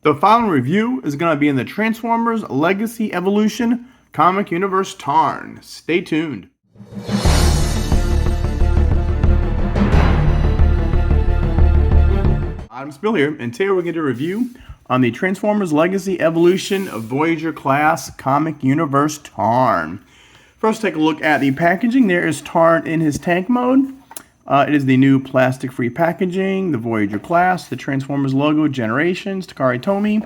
The final review is going to be in the Transformers Legacy Evolution comic universe Tarn. Stay tuned. Rodimusbill here, and today we're going to review on the Transformers Legacy Evolution of Voyager class comic universe Tarn. First, take a look at the packaging. There is Tarn in his tank mode. It is the new plastic-free packaging, the Voyager class, the Transformers logo, Generations, Takara Tomy.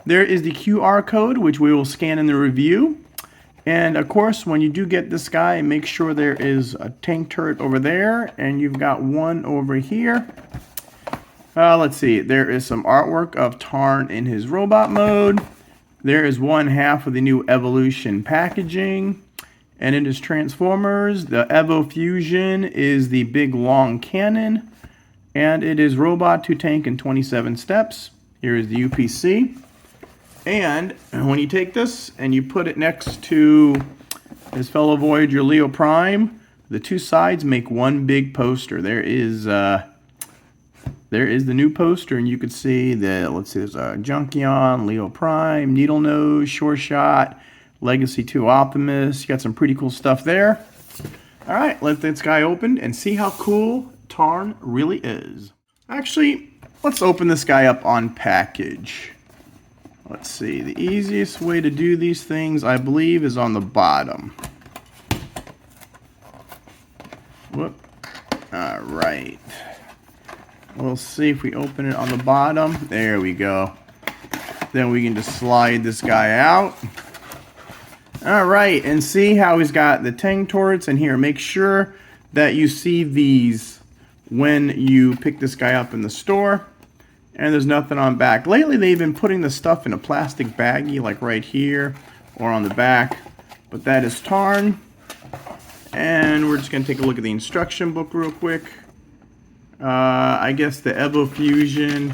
There is the QR code, which we will scan in the review. And of course, when you do get this guy, make sure there is a tank turret over there, and you've got one over here. Let's see, there is some artwork of Tarn in his robot mode. There is one half of the new Evolution packaging. And it is Transformers. The Evo Fusion is the big long cannon. And it is Robot to Tank in 27 steps. Here is the UPC. And when you take this and you put it next to his fellow Voyager Leo Prime, the two sides make one big poster. There is the new poster, and you can see that, let's see, there's a Junkion, Leo Prime, Needle Nose, Sure Shot, Legacy 2 Optimus. You got some pretty cool stuff there. All right, let this guy open and see how cool Tarn really is. Actually, let's open this guy up on package. Let's see, the easiest way to do these things, I believe, is on the bottom. Whoop. All right. We'll see if we open it on the bottom. There we go. Then we can just slide this guy out. Alright, and see how he's got the tank turrets in here. Make sure that you see these when you pick this guy up in the store. And there's nothing on back. Lately, they've been putting the stuff in a plastic baggie, like right here, or on the back. But that is Tarn. And we're just going to take a look at the instruction book real quick. I guess the Evo Fusion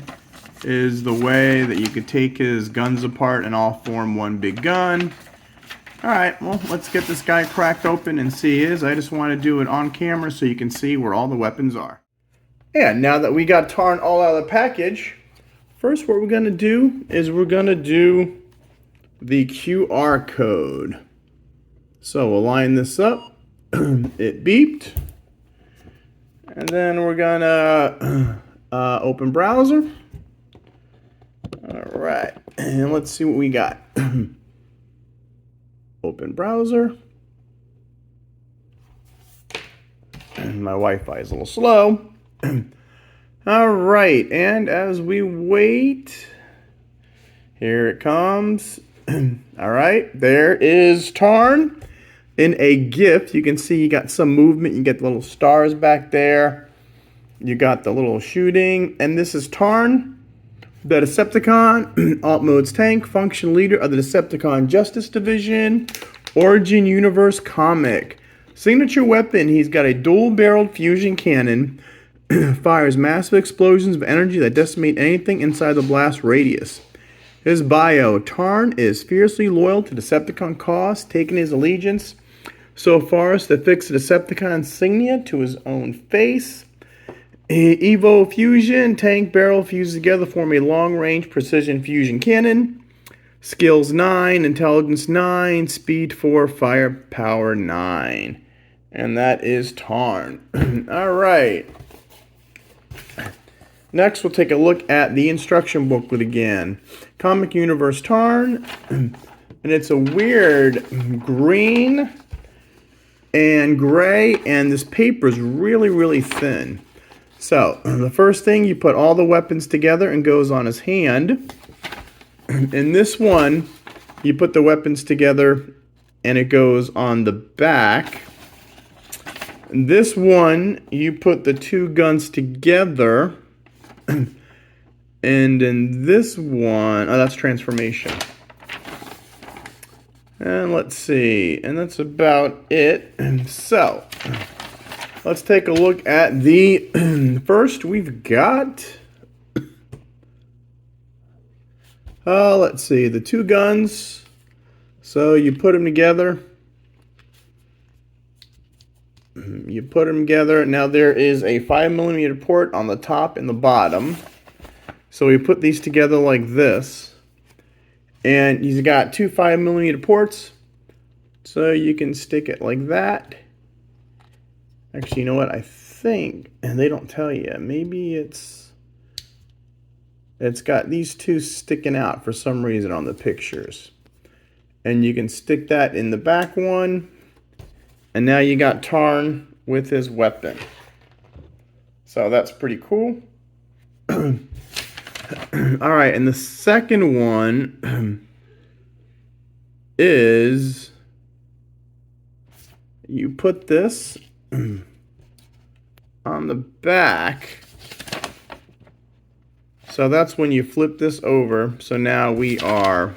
is the way that you could take his guns apart and all form one big gun. Alright, well, let's get this guy cracked open and see his. I just want to do it on camera so you can see where all the weapons are. And now that we got Tarn all out of the package, first what we're going to do is we're going to do the QR code. So we'll line this up. It beeped. And then we're going to open browser. Alright, and let's see what we got. Open browser. And my Wi-Fi is a little slow. Alright, and as we wait, here it comes. Alright, there is Tarn in a GIF. You can see you got some movement. You get the little stars back there. You got the little shooting. And this is Tarn, the Decepticon, Alt Mode's tank, function leader of the Decepticon Justice Division, Origin Universe comic. Signature weapon, he's got a dual-barreled fusion cannon, fires massive explosions of energy that decimate anything inside the blast radius. His bio, Tarn is fiercely loyal to Decepticon cause, taking his allegiance so far as to fix the Decepticon insignia to his own face. Evo Fusion, tank barrel fused together form a long-range precision fusion cannon. Skills 9, intelligence 9, speed 4, firepower 9. And that is Tarn. Alright. Next, we'll take a look at the instruction booklet again. Comic Universe Tarn. And it's a weird green and gray, and this paper is really, really thin. So, the first thing, you put all the weapons together and goes on his hand. In this one, you put the weapons together and it goes on the back. In this one, you put the two guns together. And in this one, oh, that's transformation. And let's see, and that's about it. So, let's take a look at the first we've got. Let's see, the two guns. So you put them together. You put them together. Now there is a 5mm port on the top and the bottom. So we put these together like this. And he's got two 5mm ports. So you can stick it like that. Actually, you know what? I think, and they don't tell you, maybe it's got these two sticking out for some reason on the pictures. And you can stick that in the back one. And now you got Tarn with his weapon. So that's pretty cool. Alright, and the second one is you put this on the back. So that's when you flip this over. So now we are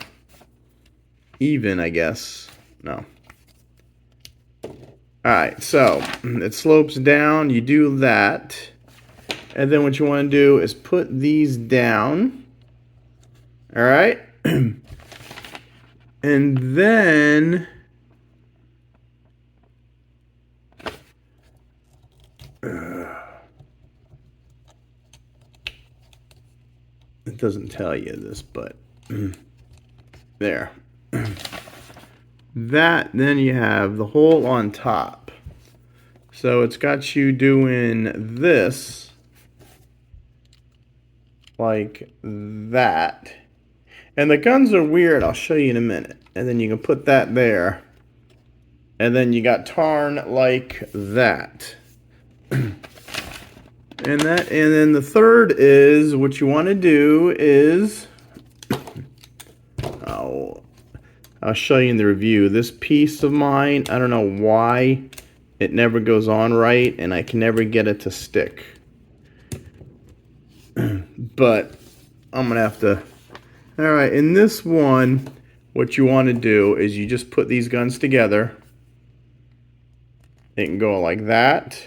even, I guess. No. Alright, so it slopes down. You do that. And then what you want to do is put these down. Alright. And then it doesn't tell you this, but there. That, then you have the hole on top. So it's got you doing this like that. And the guns are weird. I'll show you in a minute. And then you can put that there. And then you got Tarn like that. And then the third is, what you want to do is, I'll show you in the review. This piece of mine, I don't know why it never goes on right, and I can never get it to stick. But I'm going to have to... Alright, in this one, what you want to do is you just put these guns together. It can go like that.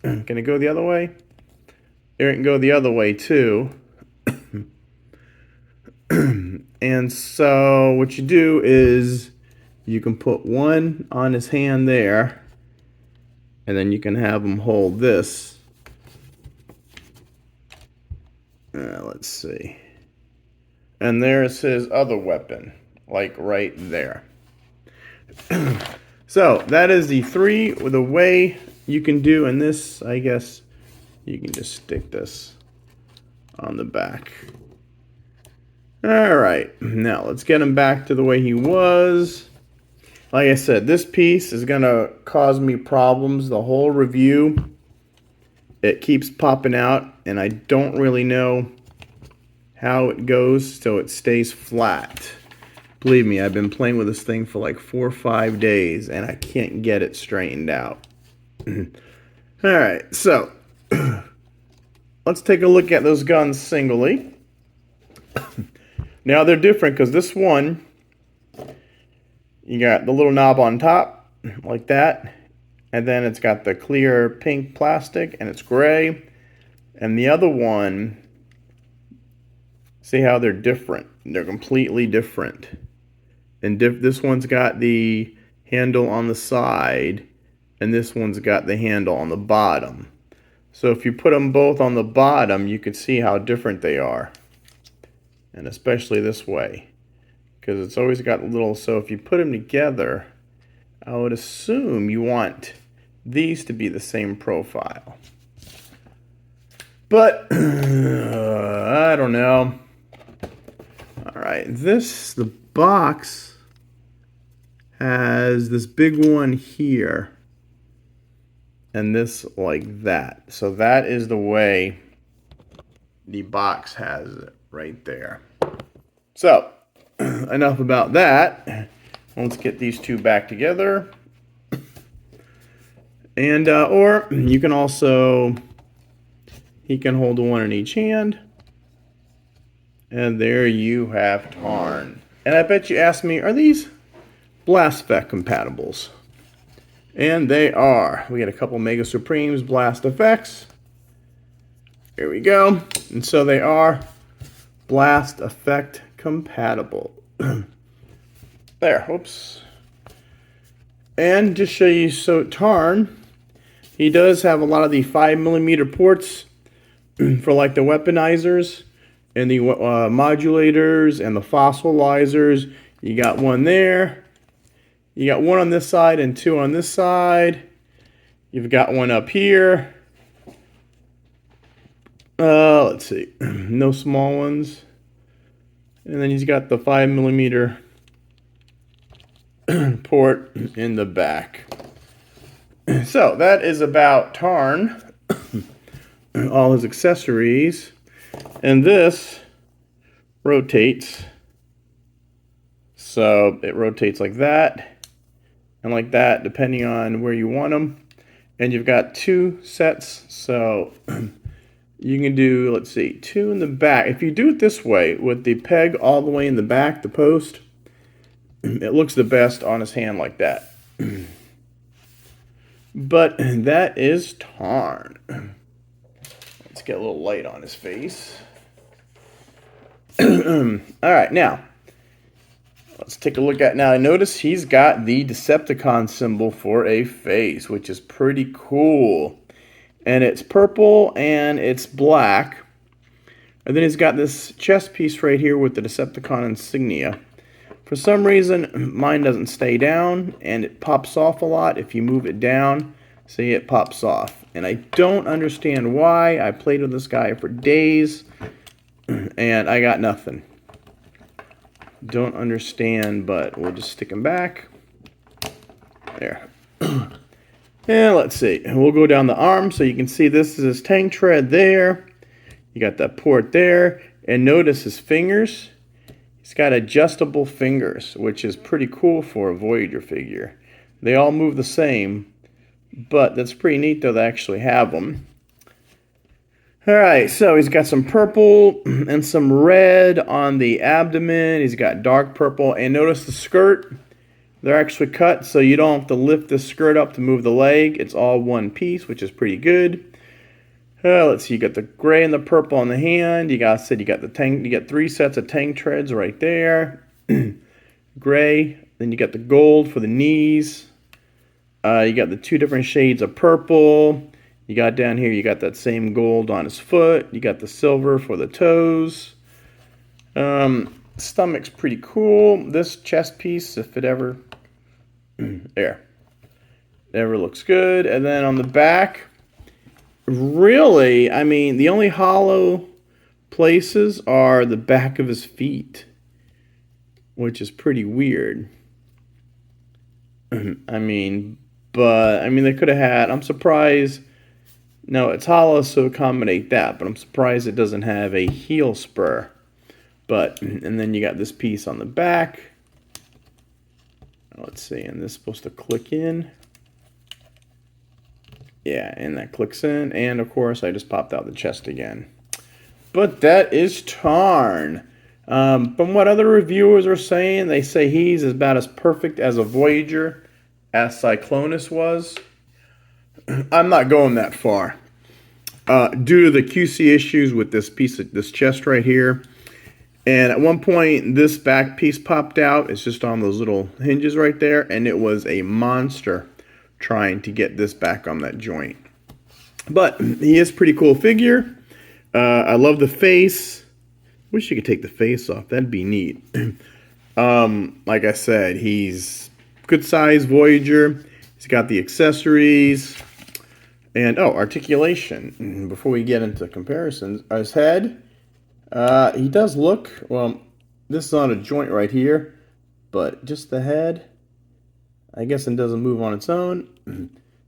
Can it go the other way? It can go the other way too. And so what you do is you can put one on his hand there, and then you can have him hold this. Let's see. And there's his other weapon, like right there. So that is the three with the way you can do. And this, I guess, you can just stick this on the back. Alright, now let's get him back to the way he was. Like I said, this piece is going to cause me problems the whole review. It keeps popping out, and I don't really know how it goes so it stays flat. Believe me, I've been playing with this thing for like 4 or 5 days, and I can't get it straightened out. Alright, so let's take a look at those guns singly. Now they're different because this one, you got the little knob on top, like that. And then it's got the clear pink plastic, and it's gray. And the other one, see how they're different? They're completely different. And this one's got the handle on the side, and this one's got the handle on the bottom. So if you put them both on the bottom, you could see how different they are. And especially this way, because it's always got a little, so if you put them together, I would assume you want these to be the same profile. But, I don't know. Alright, the box has this big one here, and this like that. So that is the way the box has it right there. So, enough about that. Let's get these two back together. And, or you can also, he can hold one in each hand. And there you have Tarn. And I bet you asked me, are these Blast Effect compatibles? And they are. We got a couple Mega Supremes Blast Effects. Here we go. And so they are Blast Effect compatible. There, oops. And just show you, so Tarn, he does have a lot of the 5mm ports for like the weaponizers. And the modulators and the fossilizers, you got one there. You got one on this side and two on this side. You've got one up here. Let's see. No small ones. And then he's got the 5mm port in the back. So that is about Tarn. All his accessories. And this rotates. So it rotates like that and like that, depending on where you want them. And you've got two sets, so you can do, let's see, two in the back. If you do it this way, with the peg all the way in the back, the post, it looks the best on his hand like that. But that is Tarn. Let's get a little light on his face. Alright, now, let's take a look at, now I notice he's got the Decepticon symbol for a face, which is pretty cool. And it's purple and it's black. And then he's got this chest piece right here with the Decepticon insignia. For some reason, mine doesn't stay down and it pops off a lot. If you move it down, see, it pops off. And I don't understand why. I played with this guy for days and I got nothing. Don't understand, but we'll just stick him back. There. And let's see. We'll go down the arm so you can see this is his tank tread there. You got that port there. And notice his fingers. He's got adjustable fingers, which is pretty cool for a Voyager figure. They all move the same, but that's pretty neat though they actually have them. Alright, so he's got some purple and some red on the abdomen. He's got dark purple. And notice the skirt. They're actually cut, so you don't have to lift the skirt up to move the leg. It's all one piece, which is pretty good. Let's see, you got the gray and the purple on the hand. You got the tank. You got three sets of tank treads right there. Gray. Then you got the gold for the knees. You got the two different shades of purple. You got down here, you got that same gold on his foot. You got the silver for the toes. Stomach's pretty cool. This chest piece, if it ever, there, ever looks good. And then on the back, really, I mean, the only hollow places are the back of his feet, which is pretty weird. I mean, they could have had, I'm surprised. No, it's hollow, so accommodate that, but I'm surprised it doesn't have a heel spur. But, and then you got this piece on the back. Let's see, and this is supposed to click in. Yeah, and that clicks in, and of course, I just popped out the chest again. But that is Tarn. From what other reviewers are saying, they say he's about as perfect as a Voyager as Cyclonus was. I'm not going that far. Due to the QC issues with this piece of this chest right here. And at one point, this back piece popped out. It's just on those little hinges right there. And it was a monster trying to get this back on that joint. But he is a pretty cool figure. I love the face. Wish you could take the face off. That'd be neat. Like I said, he's good size Voyager. He's got the accessories. And, oh, articulation. Before we get into comparisons, his head, he does look, well, this is on a joint right here, but just the head, I guess it doesn't move on its own.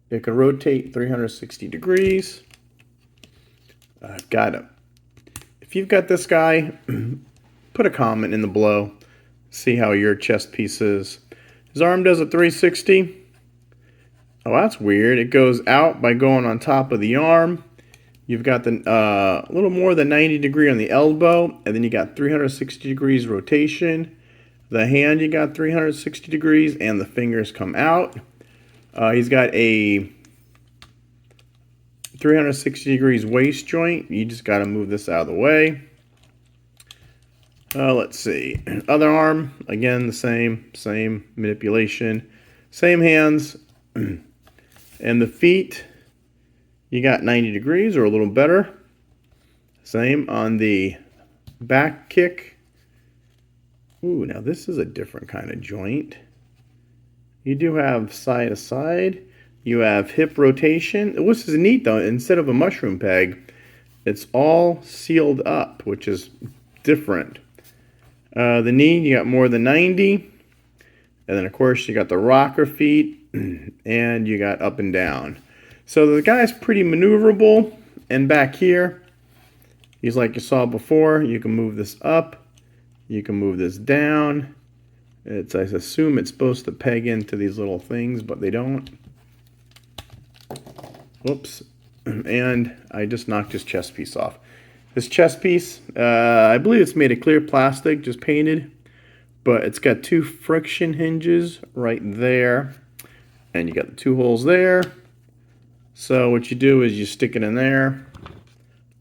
It can rotate 360 degrees. I've got him. If you've got this guy, put a comment in the below. See how your chest piece is. His arm does a 360. Oh, that's weird. It goes out by going on top of the arm. You've got the a little more than 90 degree on the elbow, and then you got 360 degrees rotation. The hand, you got 360 degrees, and the fingers come out. He's got a 360 degrees waist joint. You just got to move this out of the way. Let's see. Other arm, again, the same manipulation. Same hands. And the feet, you got 90 degrees or a little better. Same on the back kick. Ooh, now this is a different kind of joint. You do have side to side. You have hip rotation. This is neat though. Instead of a mushroom peg, it's all sealed up, which is different. The knee, you got more than 90. And then of course you got the rocker feet and you got up and down. So the guy's pretty maneuverable. And back here, he's like you saw before. You can move this up. You can move this down. I assume it's supposed to peg into these little things, but they don't. Whoops. And I just knocked his chest piece off. This chest piece, I believe it's made of clear plastic, just painted. But it's got 2 friction hinges right there. And you got the 2 holes there. So what you do is you stick it in there.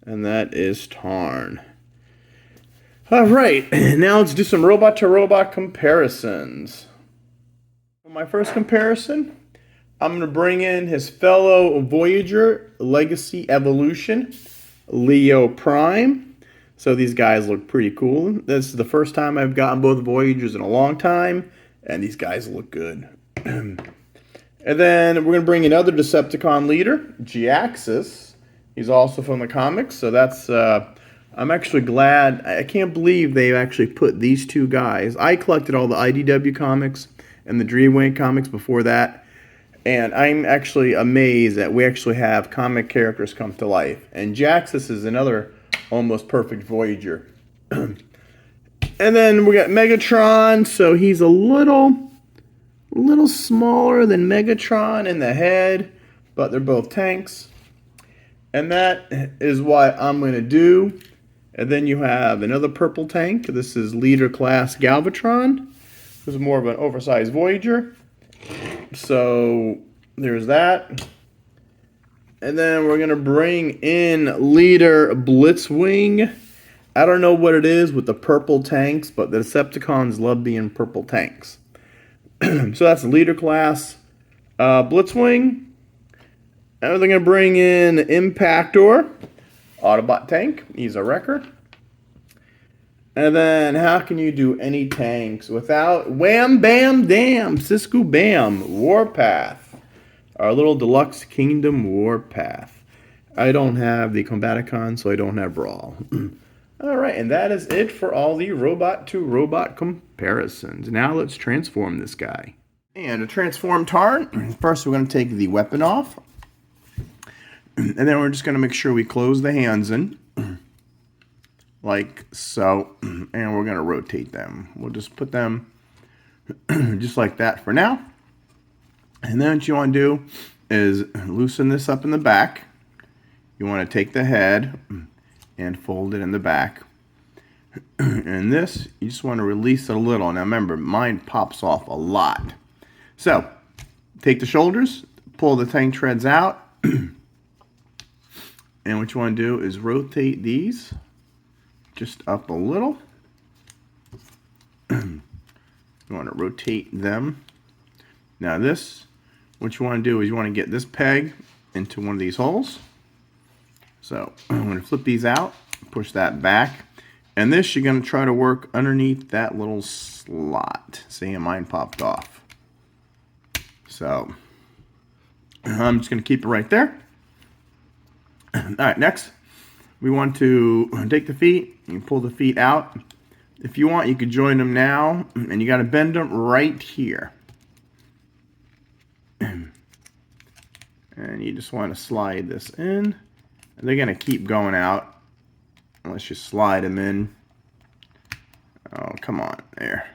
And that is Tarn. Alright, now let's do some robot-to-robot comparisons. For my first comparison, I'm going to bring in his fellow Voyager Legacy Evolution, Leo Prime. So these guys look pretty cool. This is the first time I've gotten both Voyagers in a long time, and these guys look good. And then we're going to bring in another Decepticon leader, G-Axis. He's also from the comics, so that's... I'm actually glad. I can't believe they actually put these 2 guys. I collected all the IDW comics and the Dreamwave comics before that. And I'm actually amazed that we actually have comic characters come to life. And Jaxus is another almost perfect Voyager. And then we got Megatron. So he's a little smaller than Megatron in the head. But they're both tanks. And that is what I'm going to do. And then you have another purple tank. This is Leader Class Galvatron. This is more of an oversized Voyager. So there's that. And then we're going to bring in Leader Blitzwing. I don't know what it is with the purple tanks, but the Decepticons love being purple tanks. So that's Leader Class Blitzwing. And they're going to bring in Impactor. Autobot tank, he's a wrecker. And then how can you do any tanks without Wham Bam Dam, Cisco Bam, Warpath. Our little deluxe Kingdom Warpath. I don't have the Combaticon, so I don't have Brawl. Alright, and that is it for all the robot-to-robot comparisons. Now let's transform this guy. And to transform Tarn, first we're going to take the weapon off. And then we're just going to make sure we close the hands in, like so, and we're going to rotate them. We'll just put them just like that for now. And then what you want to do is loosen this up in the back. You want to take the head and fold it in the back. And this, you just want to release it a little. Now remember, mine pops off a lot. So, take the shoulders, pull the tank treads out. And what you want to do is rotate these just up a little. You want to rotate them. Now this, what you want to do is you want to get this peg into one of these holes. So I'm going to flip these out, push that back. And this you're going to try to work underneath that little slot. See, mine popped off. So I'm just going to keep it right there. Alright, next we want to take the feet. You can pull the feet out. If you want, you could join them now, and you got to bend them right here. And you just want to slide this in. And they're going to keep going out unless you slide them in. Oh, come on, there.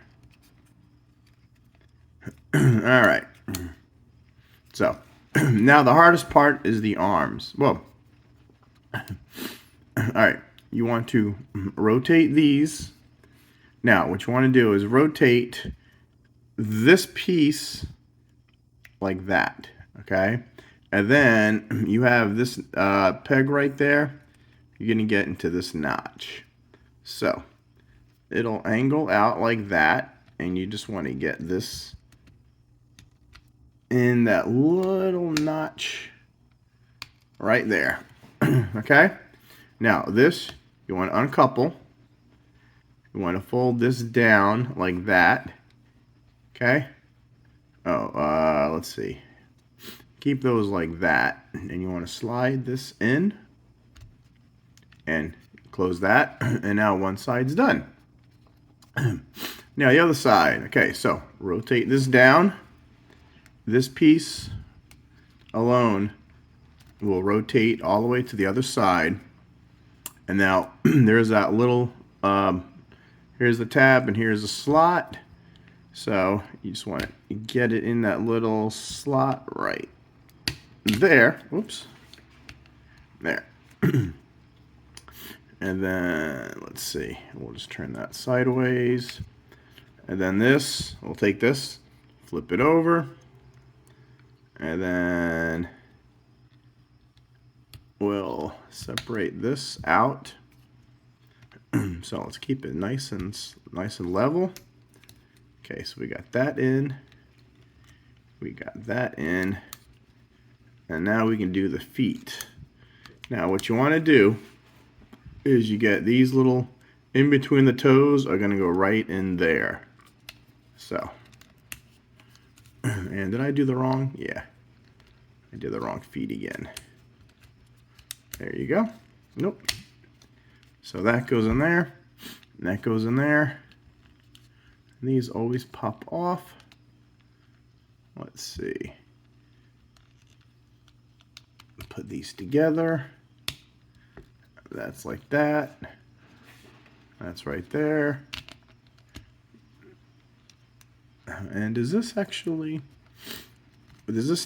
Alright. So, now the hardest part is the arms. Whoa. Alright, you want to rotate these. Now, what you want to do is rotate this piece like that, okay? And then you have this peg right there. You're going to get into this notch. So, it'll angle out like that, and you just want to get this in that little notch right there. Okay? Now, this, you want to uncouple. We want to fold this down like that. Okay. Oh, let's see. Keep those like that. And you want to slide this in. And close that. And now one side's done. Now the other side. Okay, so rotate this down. This piece alone will rotate all the way to the other side. And now there's that little, here's the tab and here's the slot. So you just want to get it in that little slot right there. Oops. There. And then, let's see, we'll just turn that sideways. And then this, we'll take this, flip it over. And then we'll separate this out. So let's keep it nice and level. Okay, so we got that in. We got that in. And now we can do the feet. Now what you want to do is you get these little in between the toes are going to go right in there. So, and did I do the wrong? Yeah, I did the wrong feet again. There you go. Nope. So that goes in there, and that goes in there. And these always pop off. Let's see. Put these together. That's like that. That's right there. And does this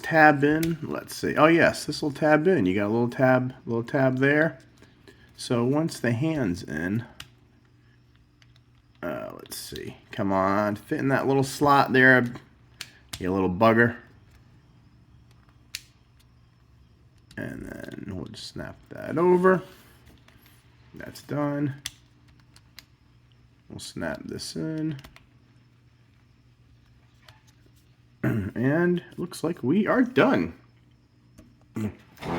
tab in? Let's see. Oh yes, this will tab in. You got a little tab there. So once the hand's in, let's see. Come on, fit in that little slot there, you little bugger. And then we'll just snap that over. That's done. We'll snap this in. And it looks like we are done.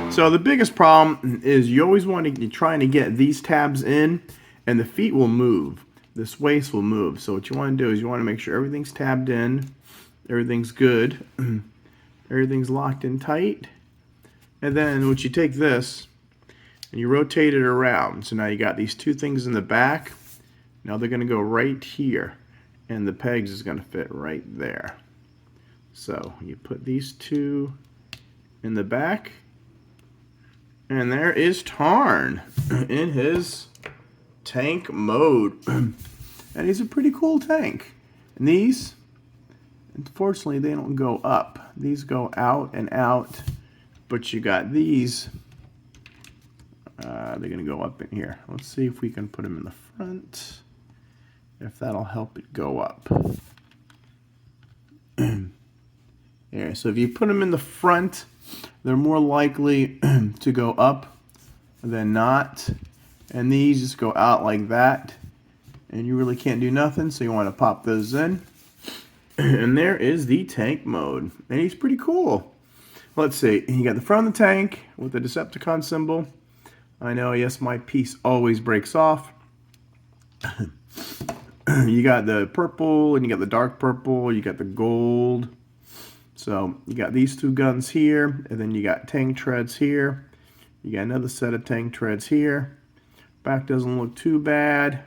So the biggest problem is you always want to, you're trying to get these tabs in and the feet will move. This waist will move. So what you want to do is you want to make sure everything's tabbed in. Everything's good. Everything's locked in tight. And then what you take this and you rotate it around. So now you got these two things in the back. Now they're going to go right here. And the pegs is going to fit right there. So you put these two in the back. And there is Tarn in his tank mode. And he's a pretty cool tank. And these, unfortunately, they don't go up. These go out and out. But you got these. They're going to go up in here. Let's see if we can put them in the front. If that'll help it go up. Yeah, so if you put them in the front, they're more likely to go up than not. And these just go out like that. And you really can't do nothing, so you want to pop those in. And there is the tank mode. And he's pretty cool. Let's see. You got the front of the tank with the Decepticon symbol. I know, yes, my piece always breaks off. You got the purple, and you got the dark purple, you got the gold. So you got these two guns here, and then you got tank treads here. You got another set of tank treads here. Back doesn't look too bad.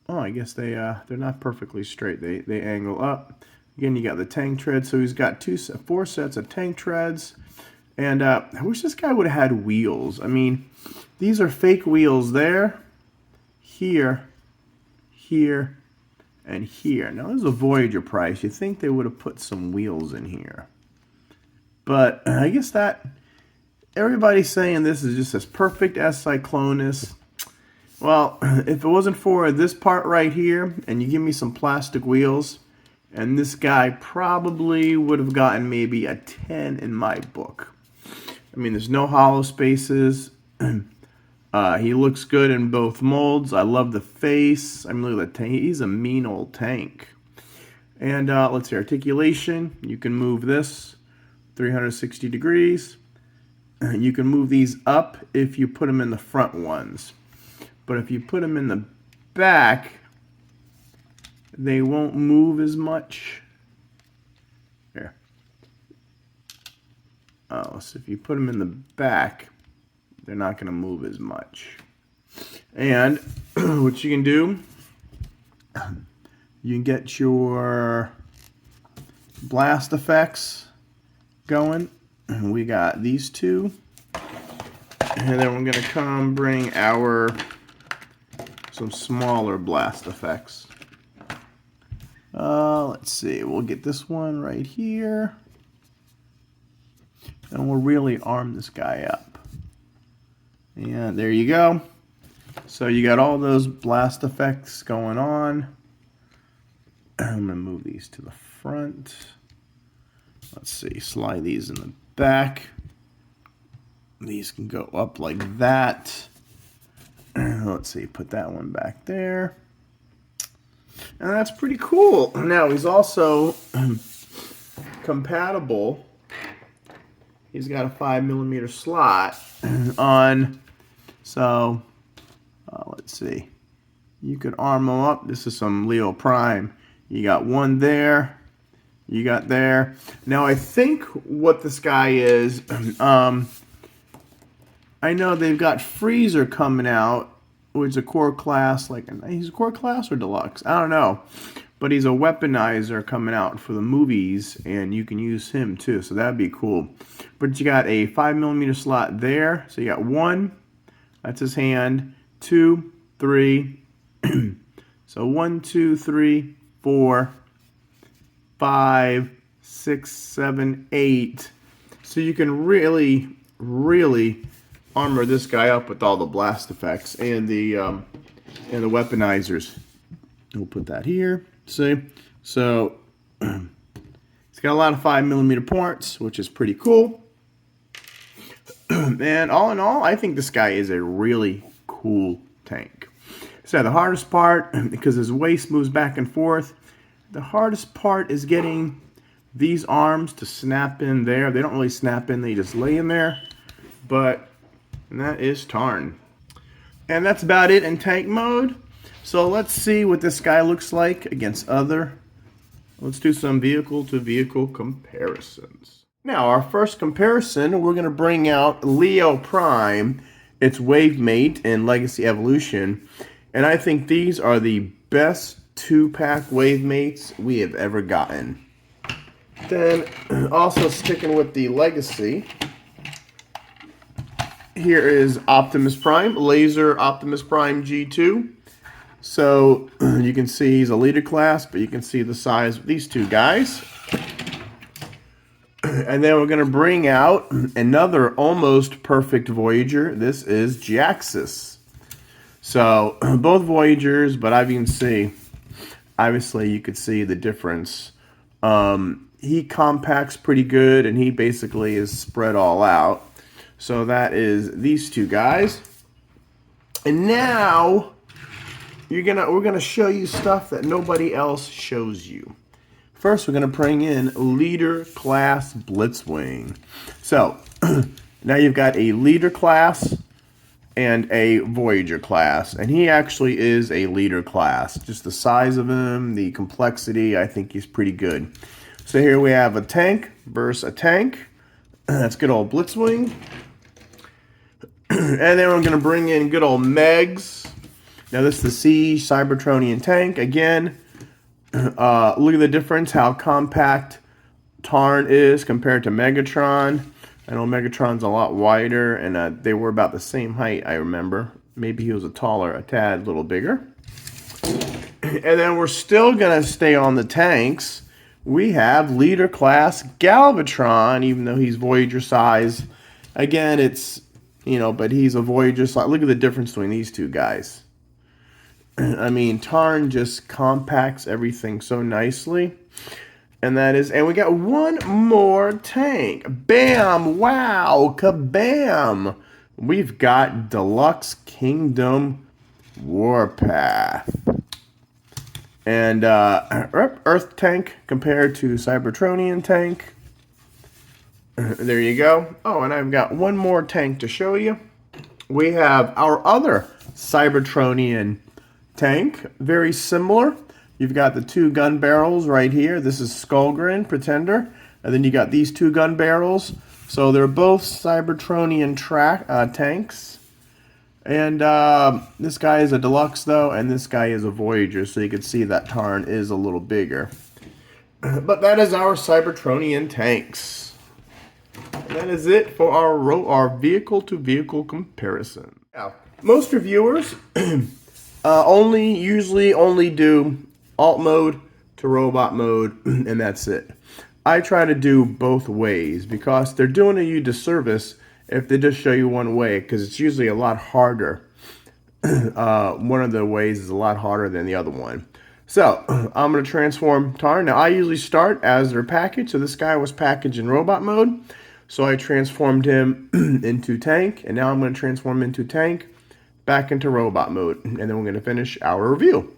Oh, I guess they're not perfectly straight. They angle up. Again, you got the tank treads. So he's got 4 sets of tank treads. And I wish this guy would have had wheels. I mean, these are fake wheels there, here, here, and here. Now, there's a Voyager price. You'd think they would have put some wheels in here. But I guess that everybody's saying this is just as perfect as Cyclonus. Well, if it wasn't for this part right here, and you give me some plastic wheels, and this guy probably would have gotten maybe a 10 in my book. I mean, there's no hollow spaces. He looks good in both molds. I love the face. I mean, look at the tank. He's a mean old tank. And let's see, articulation. You can move this 360 degrees. You can move these up if you put them in the front ones. But if you put them in the back, they won't move as much. Here. Oh, so if you put them in the back, they're not going to move as much. And what you can do, you can get your blast effects going. We got these two. And then we're going to come bring some smaller blast effects. Let's see. We'll get this one right here. And we'll really arm this guy up. And there you go. So you got all those blast effects going on. I'm going to move these to the front. Let's see. Slide these in the back. These can go up like that. Let's see. Put that one back there. And that's pretty cool. Now, he's also compatible. He's got a 5mm slot on. So, let's see. You could arm him up. This is some Leo Prime. You got one there. You got there. Now, I think what this guy is, I know they've got Freezer coming out, which is a core class. He's a core class or deluxe? I don't know. But he's a weaponizer coming out for the movies, and you can use him too. So that'd be cool. But you got a 5mm slot there. So you got one. That's his hand. 2, 3. So 1, 2, 3, 4, 5, 6, 7, 8. So you can really, really armor this guy up with all the blast effects and the weaponizers. We'll put that here. See? So it's got a lot of 5mm parts, which is pretty cool. And all in all, I think this guy is a really cool tank. So the hardest part, because his waist moves back and forth, the hardest part is getting these arms to snap in there. They don't really snap in, they just lay in there. And that is Tarn. And that's about it in tank mode. So let's see what this guy looks like against other. Let's do some vehicle-to-vehicle comparisons. Now, our first comparison, we're going to bring out Leo Prime, its wave mate in Legacy Evolution. And I think these are the best 2-pack wave mates we have ever gotten. Then, also sticking with the Legacy, here is Optimus Prime, Laser Optimus Prime G2. So you can see he's a leader class, but you can see the size of these two guys. And then we're going to bring out another almost perfect Voyager. This is Jaxus. So both Voyagers, but I can see, obviously you could see the difference. He compacts pretty good, and he basically is spread all out. So that is these two guys. And now we're gonna show you stuff that nobody else shows you. First, we're gonna bring in Leader Class Blitzwing. So now you've got a Leader Class and a Voyager class, and he actually is a Leader Class. Just the size of him, the complexity, I think he's pretty good. So here we have a tank versus a tank. That's good old Blitzwing. And then we're going to bring in good old Megs. Now this is the C Cybertronian Tank. Again, look at the difference, how compact Tarn is compared to Megatron. I know Megatron's a lot wider, and they were about the same height, I remember. Maybe he was a tad little bigger. And then we're still going to stay on the tanks. We have Leader Class Galvatron, even though he's Voyager size. Again, it's, but he's a Voyager size. Look at the difference between these two guys. I mean, Tarn just compacts everything so nicely. And we got one more tank. Bam! Wow! Kabam! We've got Deluxe Kingdom Warpath. And Earth Tank compared to Cybertronian Tank. There you go. Oh, and I've got one more tank to show you. We have our other Cybertronian Tank. Very similar. You've got the 2 gun barrels right here. This is Skullgrin, Pretender. And then you got these 2 gun barrels. So they're both Cybertronian tanks. And this guy is a deluxe though, and this guy is a Voyager. So you can see that Tarn is a little bigger. But that is our Cybertronian tanks. And that is it for our vehicle-to-vehicle comparison. Now, most reviewers usually only do alt mode to robot mode, and that's it. I try to do both ways because they're doing you a disservice if they just show you one way, because it's usually a lot harder. One of the ways is a lot harder than the other one. So, I'm going to transform Tarn. Now, I usually start as their package. So, this guy was packaged in robot mode. So, I transformed him into tank. And now I'm going to transform him into tank, back into robot mode. And then we're going to finish our review.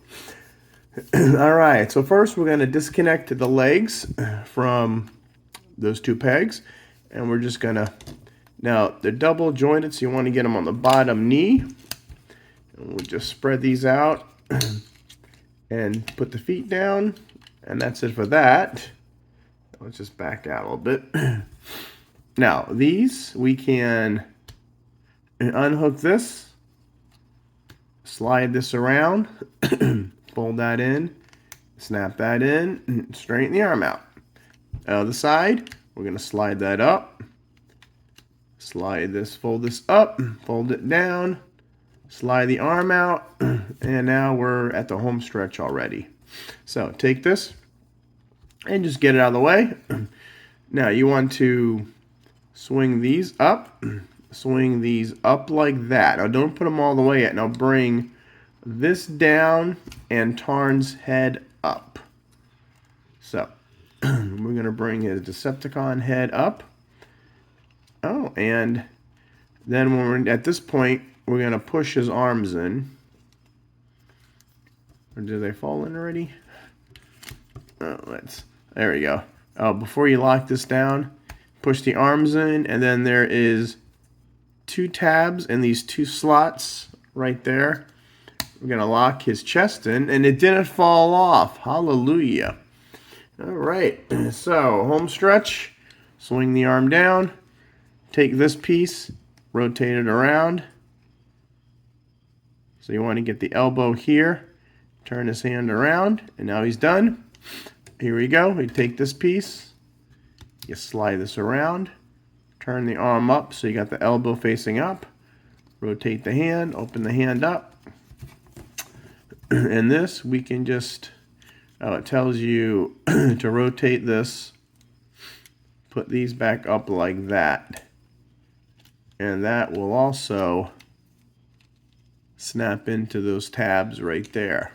Alright, so first we're going to disconnect the legs from those 2 pegs. And we're just going to... Now, they're double jointed, so you want to get them on the bottom knee. And we'll just spread these out. And put the feet down, and that's it for that. Let's just back out a little bit. Now, these, we can unhook this, slide this around, fold that in, snap that in, and straighten the arm out. Other side, we're going to slide that up, fold this up, fold it down, slide the arm out, and now we're at the home stretch already. So take this and just get it out of the way. Now you want to swing these up like that. Now don't put them all the way yet. Now bring this down and Tarn's head up. So we're going to bring his Decepticon head up. Oh, and then when we're at this point, we're going to push his arms in. Or did they fall in already? Oh, there we go. Oh, before you lock this down, push the arms in, and then there is 2 tabs and these 2 slots right there. We're going to lock his chest in, and it didn't fall off. Hallelujah. All right, so home stretch, swing the arm down, take this piece, rotate it around. So you want to get the elbow here, turn his hand around, and now he's done. Here we go. We take this piece, you slide this around, turn the arm up so you got the elbow facing up, rotate the hand, open the hand up, and this we can just, it tells you to rotate this, put these back up like that, and that will also snap into those tabs right there.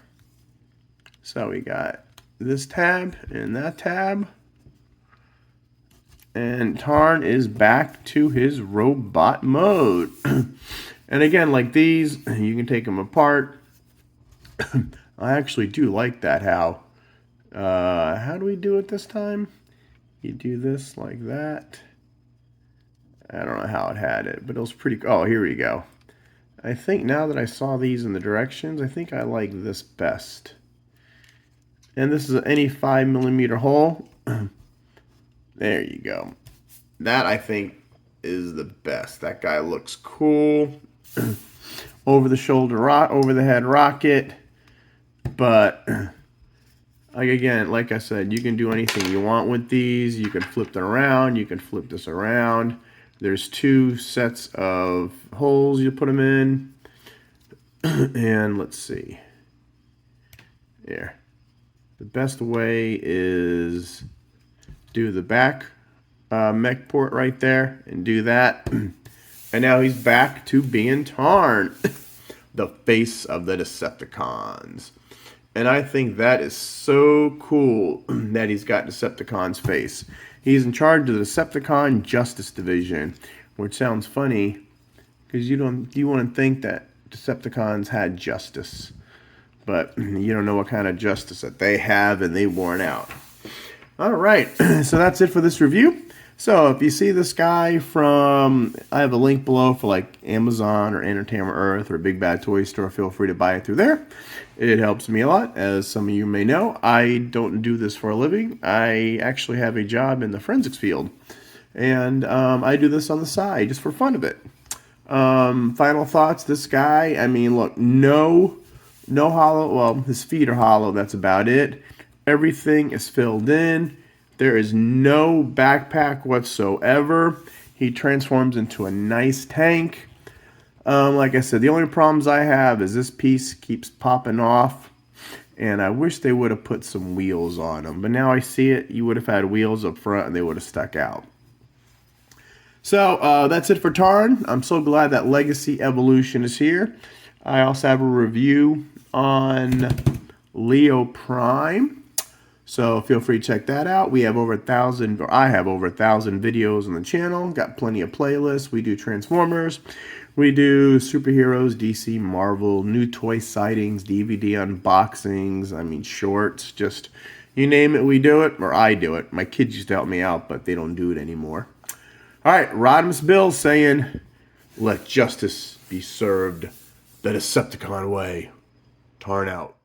So we got this tab and that tab, and Tarn is back to his robot mode. And again, like these, you can take them apart. I actually do like that. How do we do it this time? You do this like that. I don't know how it had it, but it was pretty. Oh, here we go. I think now that I saw these in the directions, I think I like this best. And this is any 5mm hole. There you go. That I think is the best. That guy looks cool. Over the shoulder, over the head rocket. But like I said, you can do anything you want with these. You can flip them around. You can flip this around. There's 2 sets of holes you put them in. And let's see. Here. The best way is do the back mech port right there and do that. And now he's back to being Tarn, the face of the Decepticons. And I think that is so cool that he's got Decepticon's face. He's in charge of the Decepticon Justice Division, which sounds funny because you wouldn't think that Decepticons had justice, but you don't know what kind of justice that they have, and they've worn out. All right, so that's it for this review. So if you see this guy from, I have a link below for like Amazon or Entertainment Earth or Big Bad Toy Store, feel free to buy it through there. It helps me a lot. As some of you may know, I don't do this for a living. I actually have a job in the forensics field. And I do this on the side just for fun of it. Final thoughts, this guy, I mean, look, no hollow, well, his feet are hollow, that's about it. Everything is filled in. There is no backpack whatsoever. He transforms into a nice tank. Like I said, the only problems I have is this piece keeps popping off. And I wish they would have put some wheels on him. But now I see it, you would have had wheels up front and they would have stuck out. So that's it for Tarn. I'm so glad that Legacy Evolution is here. I also have a review on Leo Prime. So feel free to check that out. We have over 1,000, or I have over 1,000 videos on the channel. Got plenty of playlists. We do Transformers. We do superheroes, DC, Marvel, new toy sightings, DVD unboxings, I mean shorts, just you name it, we do it, or I do it. My kids used to help me out, but they don't do it anymore. All right, Rodimusbill saying, let justice be served the Decepticon way. Tarn out.